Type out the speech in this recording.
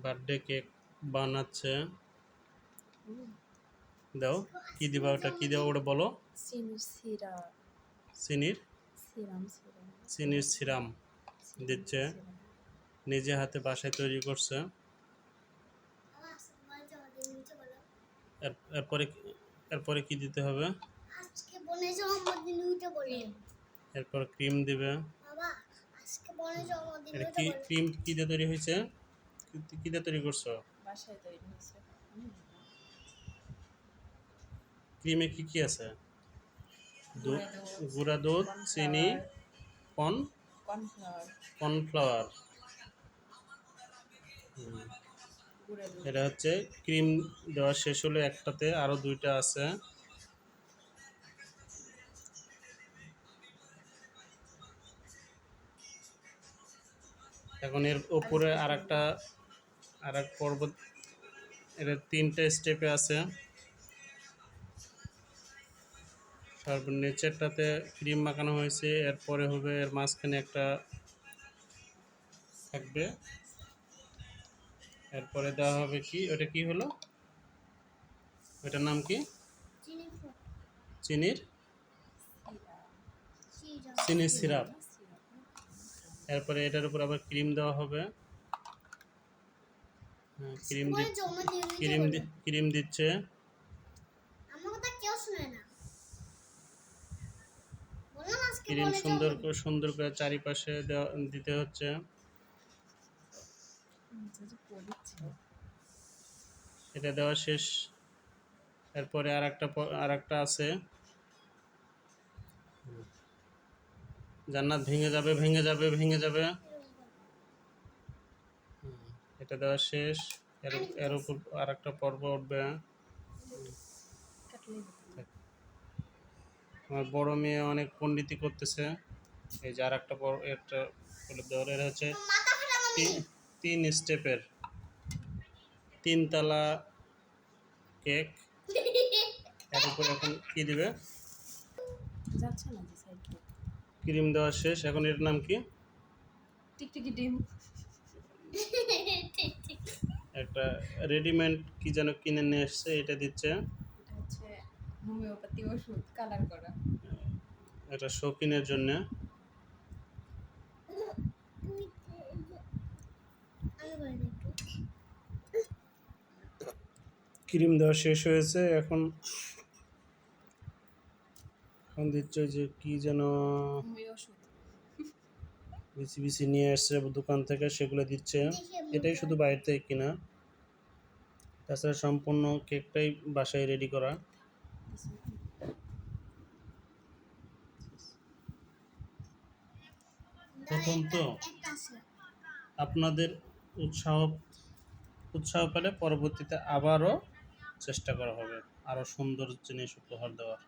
Birthday cake বানাচ্ছে। দাও, কি দিবা ওটা, কি দেওয়া ওটা বলো। চিনির সিরাপ। চিনির সিরাম চিনির সিরাম দিচ্ছে, নিজে হাতে বাসায় তৈরি করছে। এরপরে এরপরে কি দিতে হবে? এরপর ক্রিম দিবে। এটা কি ক্রিম কি দিয়ে তৈরি হয়েছে? কি দিয়ে তৈরি করছো? বাসায় তৈরি হয়েছে। ক্রিমে কি কি আছে? গুঁড়া দুধ, চিনি, কর্নফ্লাওয়ার। এটা হচ্ছে ক্রিম দেওয়া শেষ হলো একটাতে, আরো দুইটা আছে। এখন এর উপরে আরেক পর্ব, এর তিনটে স্টেপে আছে। তারপর নিচেরটাতে ক্রিম মাখানো হয়েছে, এরপরে হবে এর মাঝখানে একটা থাকবে, এরপরে দেওয়া হবে কি, ওটা কি হলো, ওটার নাম কি? চিনির সিরাপ। এরপরে এটার উপর আবার ক্রিম দেওয়া হবে। ক্রিম দিচ্ছে। ক্রিম সুন্দর করে চারিপাশে দিতে হচ্ছে। এটা দেওয়া শেষ। এরপরে আরেকটা আছে। জান্নাত ভেঙে যাবে। এটা দেওয়া শেষ। এর উপর আরেকটা পর্ব উঠবে। আমার বড় মেয়ে অনেক পণ্ডিতি করতেছে। এই যে আরেকটা একটা দেওয়ার, এটা হচ্ছে 3 স্টেপের 3 তলা কেক। এর উপর এখন কি দিবে? ক্রিম দেওয়া শেষ। এখন এর নাম কি? টিকটিকি ডিম। একটা রেডিমেড কি যেন কিনে নিয়ে এসছে, এটা দিচ্ছে। এটা হচ্ছে হোমিওপ্যাথি ওষুধ কালার করা। এটা শৌখিনের জন্য। ক্রিম দেওয়া শেষ হয়েছে। এখন দিচ্ছে যে কি যেন বিসি নিয়ে আসছে দোকান থেকে, সেগুলো দিচ্ছে। এটাই শুধু বাইরে থেকে কিনা, তাছাড়া সম্পূর্ণ কেকটাই বাসায় রেডি করা। প্রথম তো আপনাদের উৎসাহ পেলে পরবর্তীতে আবারও চেষ্টা করা হবে আরো সুন্দর জিনিস উপহার দেওয়ার।